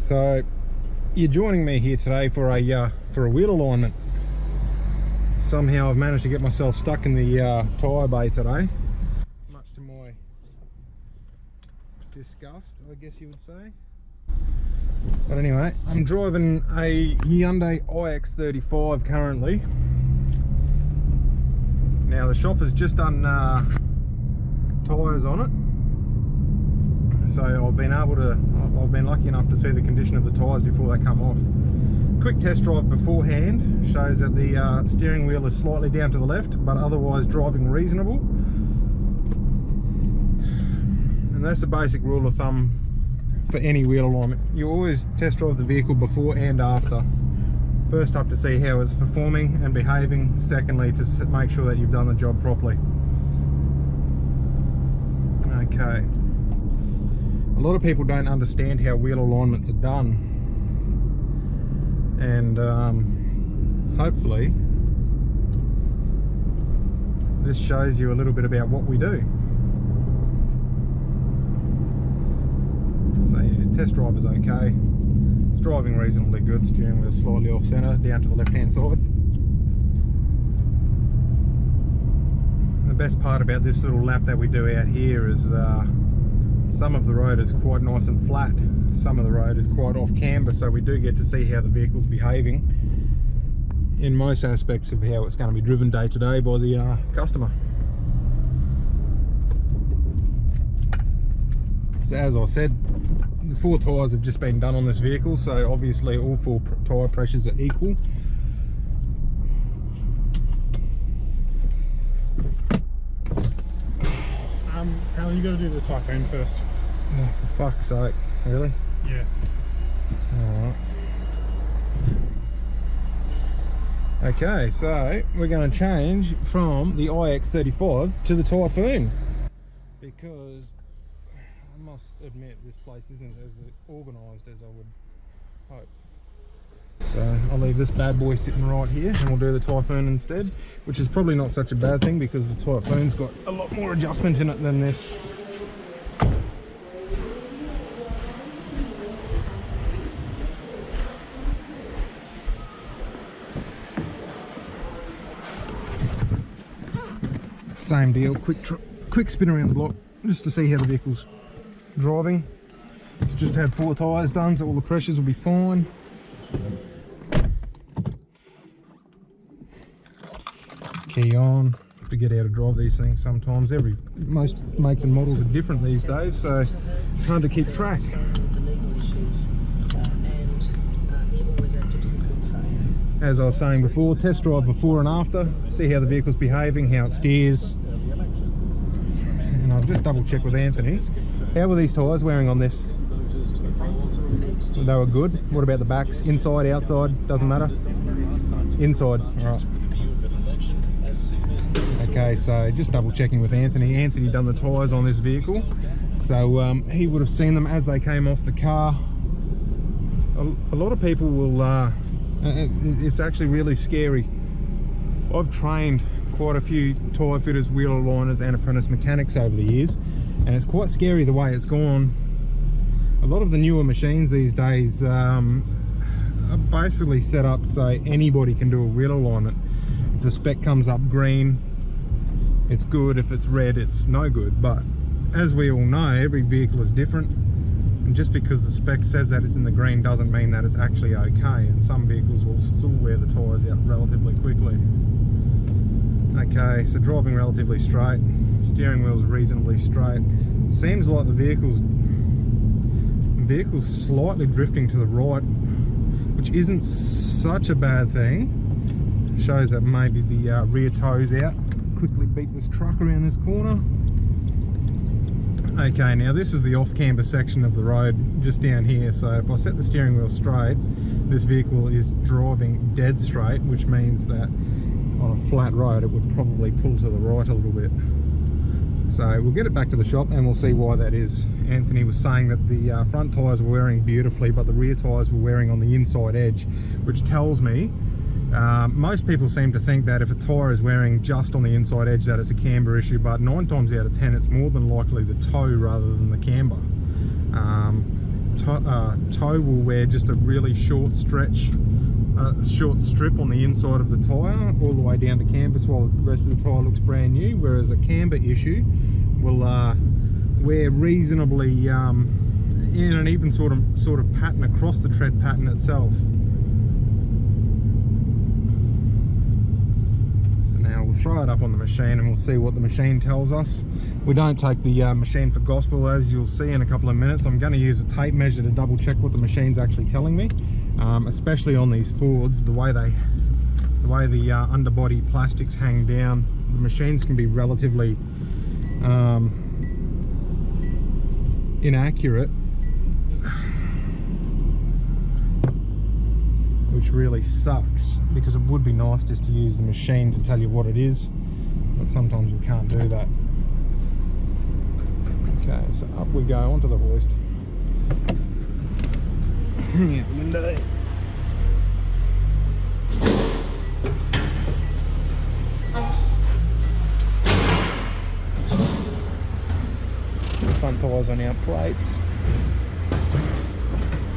So you're joining me here today for a wheel alignment. Somehow I've managed to get myself stuck in the tyre bay today, much to my disgust, I guess you would say. But anyway, I'm driving a Hyundai iX35 currently. Now the shop has just done tyres on it, so I've been lucky enough to see the condition of the tyres before they come off. Quick test drive beforehand shows that the steering wheel is slightly down to the left, but otherwise driving reasonable. And that's the basic rule of thumb for any wheel alignment. You always test drive the vehicle before and after. First up to see how it's performing and behaving. Secondly, to make sure that you've done the job properly. Okay. A lot of people don't understand how wheel alignments are done. And hopefully this shows you a little bit about what we do. So yeah, test drive is okay. It's driving reasonably good. Steering wheel slightly off centre, down to the left hand side. The best part about this little lap that we do out here is some of the road is quite nice and flat. Some of the road is quite off camber, so we do get to see how the vehicle's behaving in most aspects of how it's going to be driven day to day by the customer. So as I said, the 4 tyres have just been done on this vehicle, so obviously all 4 tyre pressures are equal. How are you going to do the Typhoon first? Oh, for fuck's sake, really? Yeah. Alright. Okay, so we're going to change from the iX35 to the Typhoon, because I must admit this place isn't as organised as I would hope. So I'll leave this bad boy sitting right here and we'll do the Typhoon instead, which is probably not such a bad thing because the Typhoon's got a lot more adjustment in it than this. Same deal, quick spin around the block just to see how the vehicle's driving. It's just had 4 tyres done, so all the pressures will be fine. Key on. Forget how to drive these things sometimes. Most makes and models are different these days, so it's hard to keep track. As I was saying before, test drive before and after, see how the vehicle's behaving, how it steers. And I'll just double check with Anthony. How were these tyres wearing on this? They were good. What about the backs? Inside, outside? Doesn't matter? Inside, alright. Okay, so just double checking with Anthony. Anthony done the tyres on this vehicle, so he would have seen them as they came off the car. A lot of people will, it's actually really scary. I've trained quite a few tyre fitters, wheel aligners and apprentice mechanics over the years, and it's quite scary the way it's gone. A lot of the newer machines these days are basically set up so anybody can do a wheel alignment. If the spec comes up green, it's good. If it's red, it's no good. But as we all know, every vehicle is different, and just because the spec says that it's in the green doesn't mean that it's actually okay, and some vehicles will still wear the tyres out relatively quickly. Okay, so driving relatively straight, steering wheel's reasonably straight. Seems like the vehicle's slightly drifting to the right, which isn't such a bad thing. Shows that maybe the rear toe's out. Quickly beat this truck around this corner. Okay, now this is the off-camber section of the road just down here, so if I set the steering wheel straight, this vehicle is driving dead straight, which means that on a flat road it would probably pull to the right a little bit. So we'll get it back to the shop and we'll see why that is. Anthony was saying that the front tyres were wearing beautifully, but the rear tyres were wearing on the inside edge, which tells me most people seem to think that if a tyre is wearing just on the inside edge that it's a camber issue, but 9 times out of 10 it's more than likely the toe rather than the camber. toe will wear just a really short stretch, short strip on the inside of the tyre all the way down to canvas, while the rest of the tyre looks brand new, whereas a camber issue will wear reasonably in an even sort of pattern across the tread pattern itself. So now we'll throw it up on the machine and we'll see what the machine tells us. We don't take the machine for gospel, as you'll see in a couple of minutes. I'm going to use a tape measure to double check what the machine's actually telling me, especially on these Fords. The way the underbody plastics hang down, the machines can be relatively inaccurate, which really sucks, because it would be nice just to use the machine to tell you what it is, but sometimes we can't do that. Okay, so up we go onto the hoist. Hang out the window. The front tyres on our plates.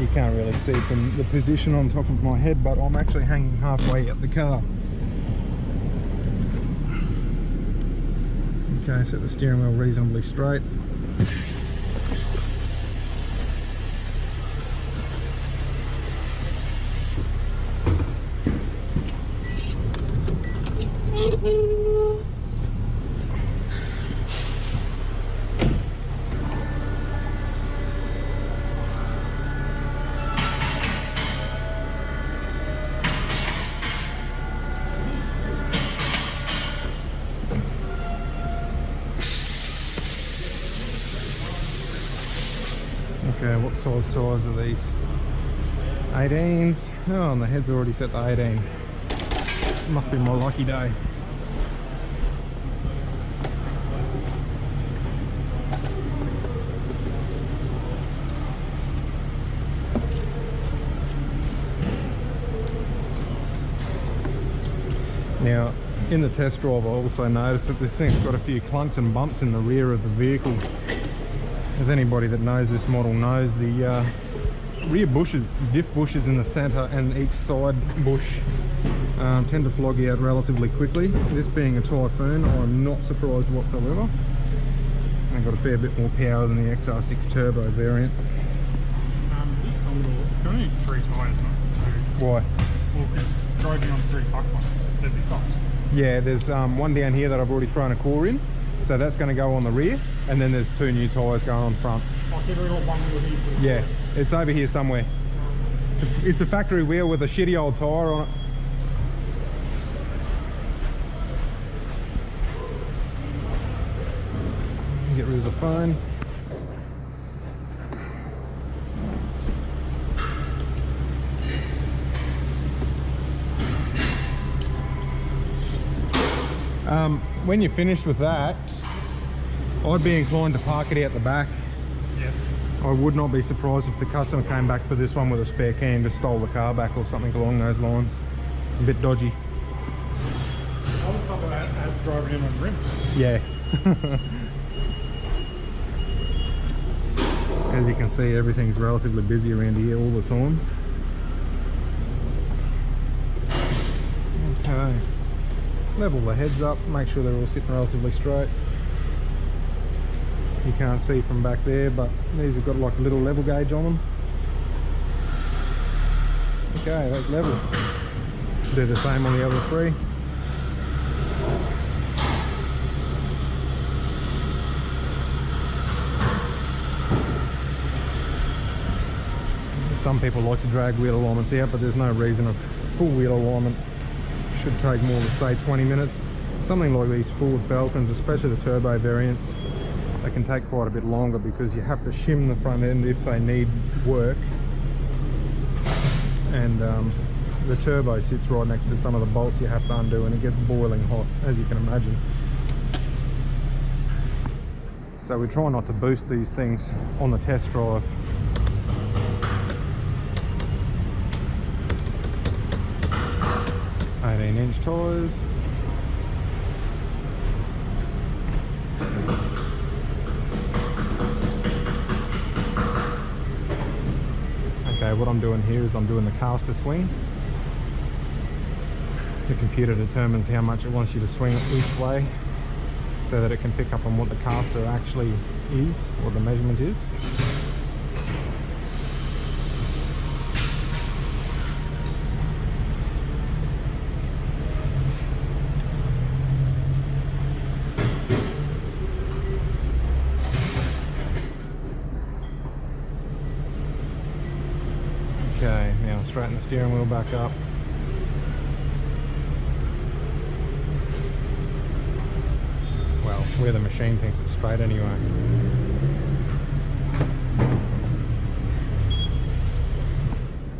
You can't really see from the position on top of my head, but I'm actually hanging halfway up the car. Okay, set the steering wheel reasonably straight. Okay, what size tyres are these? 18s. Oh, and the head's already set to 18. Must be my lucky day. Now, in the test drive, I also noticed that this thing's got a few clunks and bumps in the rear of the vehicle. As anybody that knows this model knows, the rear bushes, the diff bushes in the centre and each side bush tend to flog out relatively quickly. This being a Typhoon, I'm not surprised whatsoever. They've got a fair bit more power than the XR6 Turbo variant. This Commodore, it's going to need 3 tyres, not 2. Why? Well, because driving on 3 puck ones, they'd be fucked. Yeah, there's one down here that I've already thrown a core in, so that's going to go on the rear, and then there's 2 new tyres going on front. Like every got one wheel here. Yeah, it's over here somewhere. It's a factory wheel with a shitty old tyre on it. Get rid of the phone. When you're finished with that, I'd be inclined to park it out the back. Yeah. I would not be surprised if the customer came back for this one with a spare key and just stole the car back or something along those lines. A bit dodgy. I was thought that as driving in on rims. Yeah. As you can see, everything's relatively busy around here all the time. Okay. Level the heads up, make sure they're all sitting relatively straight. You can't see from back there, but these have got like a little level gauge on them. Okay, that's level. Do the same on the other 3. Some people like to drag wheel alignments out, but there's no reason a full wheel alignment should take more than say 20 minutes. Something like these Ford Falcons, especially the turbo variants, they can take quite a bit longer because you have to shim the front end if they need work, and the turbo sits right next to some of the bolts you have to undo, and it gets boiling hot, as you can imagine. So we try not to boost these things on the test drive. Inch tyres. Okay, what I'm doing here is I'm doing the caster swing. The computer determines how much it wants you to swing it each way so that it can pick up on what the caster actually is, what the measurement is. Okay, now straighten the steering wheel back up. Well, where the machine thinks it's straight anyway.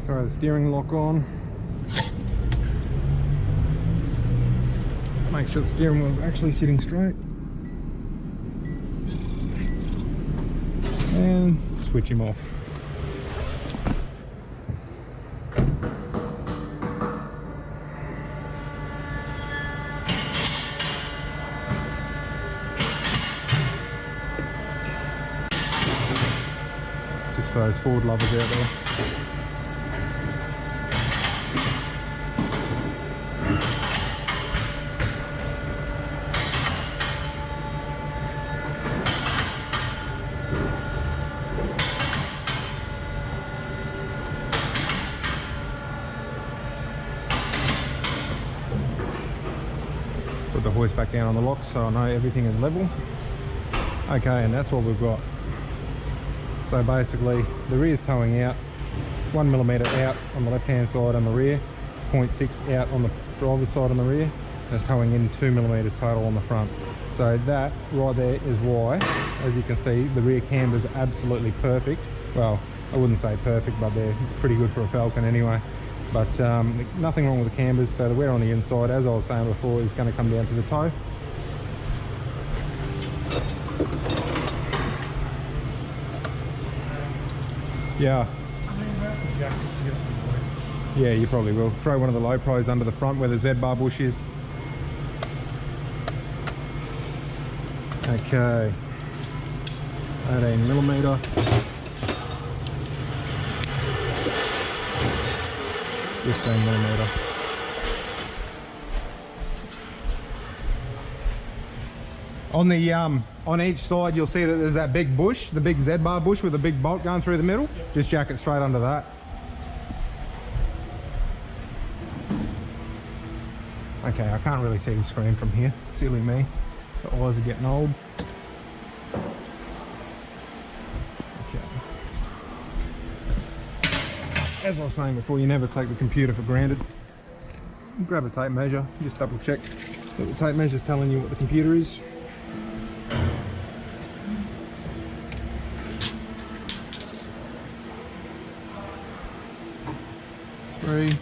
Throw the steering lock on. Make sure the steering wheel is actually sitting straight. And switch him off. Just for those Ford lovers out there. Put the hoist back down on the lock so I know everything is level. Okay, and that's what we've got. So basically the rear is towing out 1mm out on the left hand side on the rear, 0.6 out on the driver's side on the rear. That's towing in 2mm total on the front. So that right there is why, as you can see, the rear cambers are absolutely perfect. Well, I wouldn't say perfect, but they're pretty good for a Falcon anyway. But nothing wrong with the cambers. So the wear on the inside, as I was saying before, is going to come down to the toe. Yeah. Yeah, you probably will. Throw one of the low pros under the front where the Z-bar bush is. Okay. 18mm. 15mm. On each side you'll see that there's that big bush, the big Z-bar bush with a big bolt going through the middle. Yep. Just jack it straight under that. Okay, I can't really see the screen from here. Silly me. The eyes are getting old. Okay. As I was saying before, you never take the computer for granted. Grab a tape measure, just double check that the tape measure is telling you what the computer is. Three.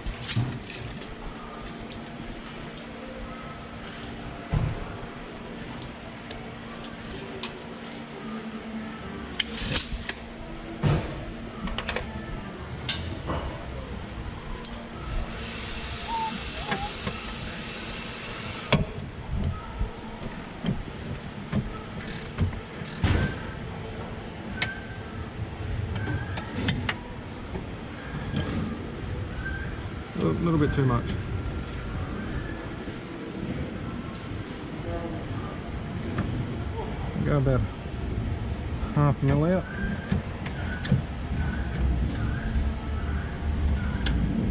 A little bit too much. Go about half a mil out.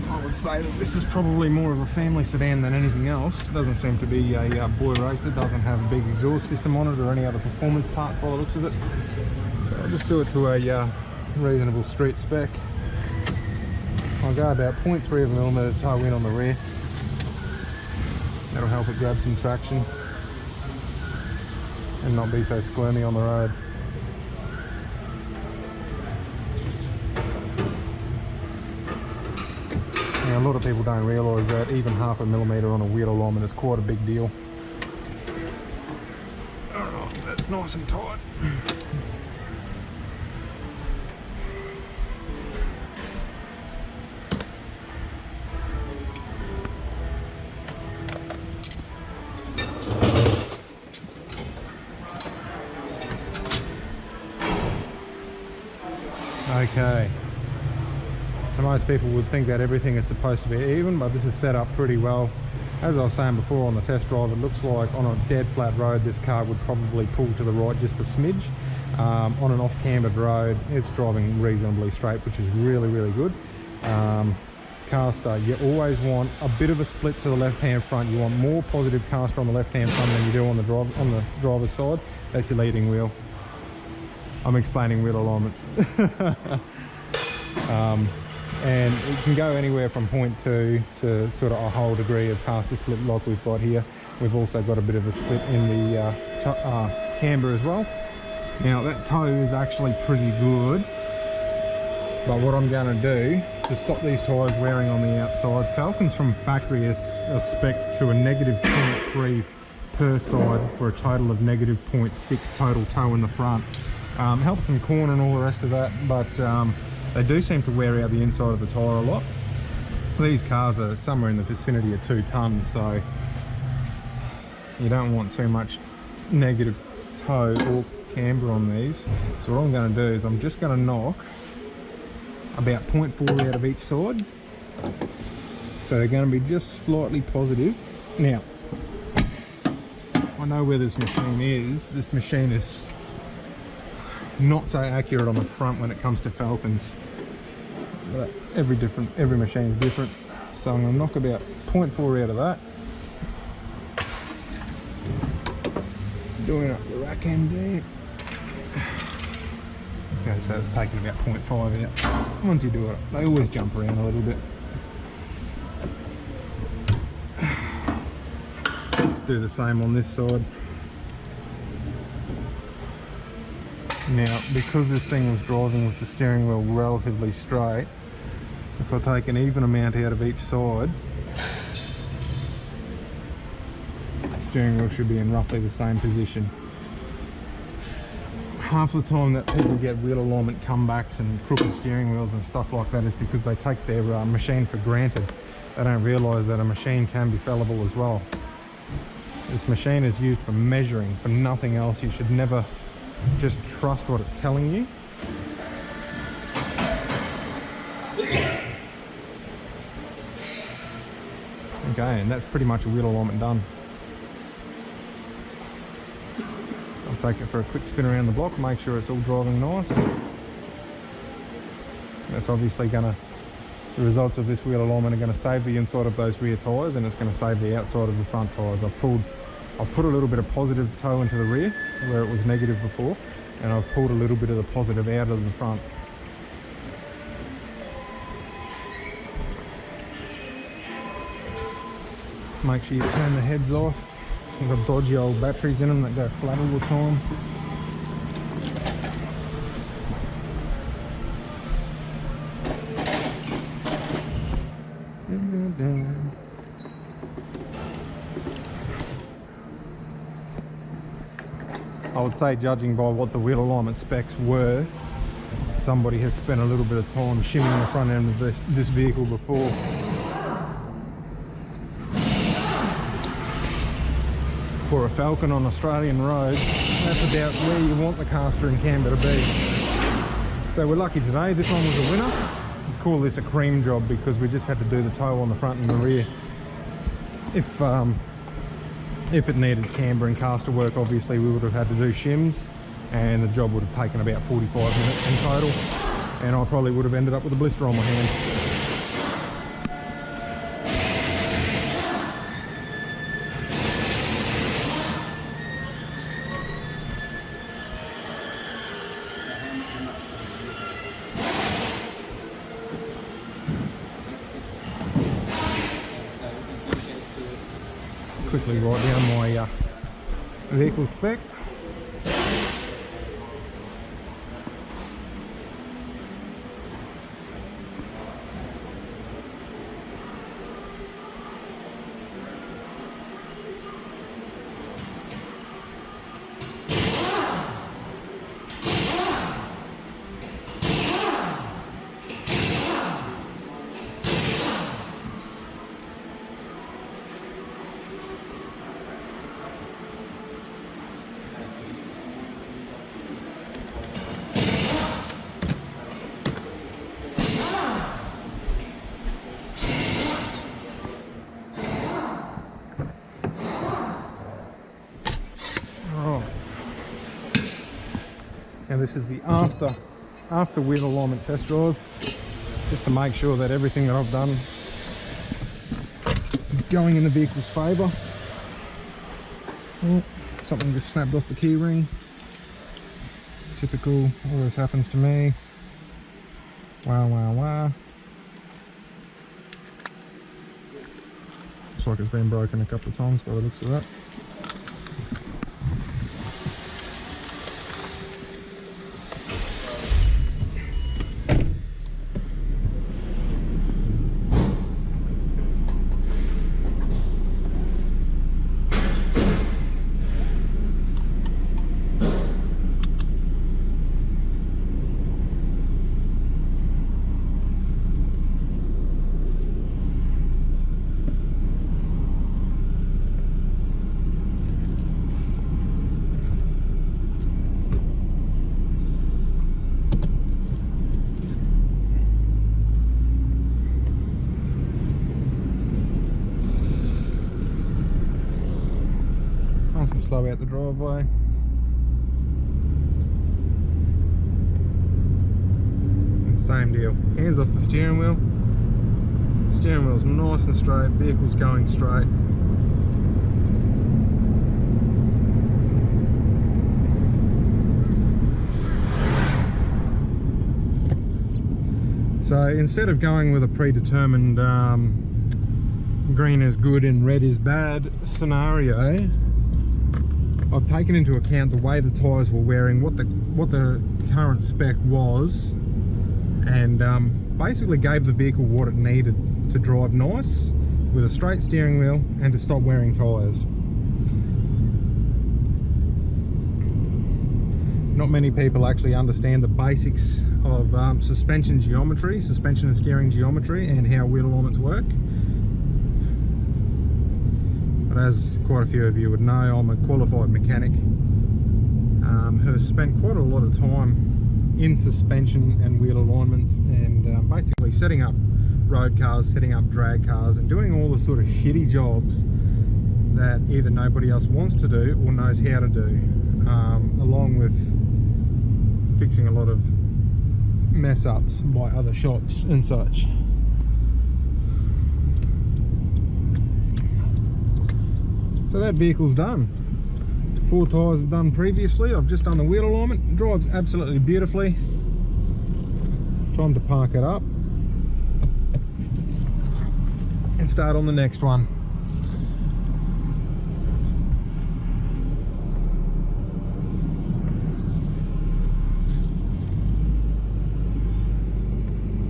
I would say that this is probably more of a family sedan than anything else. Doesn't seem to be a boy racer. Doesn't have a big exhaust system on it or any other performance parts by the looks of it. So I'll just do it to a reasonable street spec. I'll go about 0.3mm toe in on the rear. That'll help it grab some traction and not be so squirmy on the road. Now, a lot of people don't realise that even 0.5mm on a wheel alignment is quite a big deal. Alright, that's nice and tight. Okay, And most people would think that everything is supposed to be even, but this is set up pretty well. As I was saying before on the test drive, it looks like on a dead flat road this car would probably pull to the right just a smidge. On an off-cambered road it's driving reasonably straight, which is really good. Caster, you always want a bit of a split to the left-hand front. You want more positive caster on the left-hand front than you do on the driver's side. That's your leading wheel. I'm explaining wheel alignments. And it can go anywhere from 0.2 to sort of a whole degree of caster split like we've got here. We've also got a bit of a split in the camber as well. Now that toe is actually pretty good, but what I'm going to do to stop these tyres wearing on the outside, Falcons from factory are spec'd to a negative 0.3 per side for a total of negative 0.6 total toe in the front. Helps them corner and all the rest of that, but they do seem to wear out the inside of the tyre a lot. These cars are somewhere in the vicinity of 2 tonnes, so you don't want too much negative toe or camber on these. So what I'm going to do is I'm just going to knock about 0.4 out of each side. So they're going to be just slightly positive. Now, I know where this machine is. This machine is not so accurate on the front when it comes to Falcons. But every machine is different. So I'm going to knock about 0.4 out of that. Doing up the rack end there. Okay, so it's taking about 0.5 out. Once you do it, they always jump around a little bit. Do the same on this side. Now, because this thing was driving with the steering wheel relatively straight, if I take an even amount out of each side, the steering wheel should be in roughly the same position. Half the time that people get wheel alignment comebacks and crooked steering wheels and stuff like that is because they take their machine for granted. They don't realise that a machine can be fallible as well. This machine is used for measuring, for nothing else. You should never just trust what it's telling you. Okay, and that's pretty much a wheel alignment done. I'll take it for a quick spin around the block, make sure it's all driving nice. That's obviously the results of this wheel alignment are going to save the inside of those rear tyres, and it's going to save the outside of the front tyres. I've put a little bit of positive toe into the rear where it was negative before, and I've pulled a little bit of the positive out of the front. Make sure you turn the heads off. They've got dodgy old batteries in them that go flat all the time. I would say, judging by what the wheel alignment specs were, somebody has spent a little bit of time shimming the front end of this vehicle before. For a Falcon on Australian roads, that's about where you want the caster and camber to be. So we're lucky today, this one was a winner. We call this a cream job because we just had to do the toe on the front and the rear. If it needed camber and caster work, obviously we would have had to do shims, and the job would have taken about 45 minutes in total, and I probably would have ended up with a blister on my hand. Quickly write down my vehicle spec. And this is the after wheel alignment test drive, just to make sure that everything that I've done is going in the vehicle's favour. Oh, something just snapped off the key ring. Typical, always happens to me. Wow, wow, wow. Looks like it's been broken a couple of times by the looks of that. Nice and slow out the driveway. And same deal. Hands off the steering wheel. Steering wheel's nice and straight. Vehicle's going straight. So instead of going with a predetermined green is good and red is bad scenario, I've taken into account the way the tyres were wearing, what the current spec was, and basically gave the vehicle what it needed to drive nice with a straight steering wheel and to stop wearing tyres. Not many people actually understand the basics of suspension geometry, suspension and steering geometry, and how wheel alignments work. But as quite a few of you would know, I'm a qualified mechanic who has spent quite a lot of time in suspension and wheel alignments, and basically setting up road cars, setting up drag cars, and doing all the sort of shitty jobs that either nobody else wants to do or knows how to do, along with fixing a lot of mess ups by other shops and such. So that vehicle's done. 4 tyres have done previously. I've just done the wheel alignment. It drives absolutely beautifully. Time to park it up and start on the next one.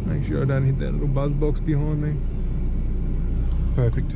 Make sure I don't hit that little buzz box behind me. Perfect.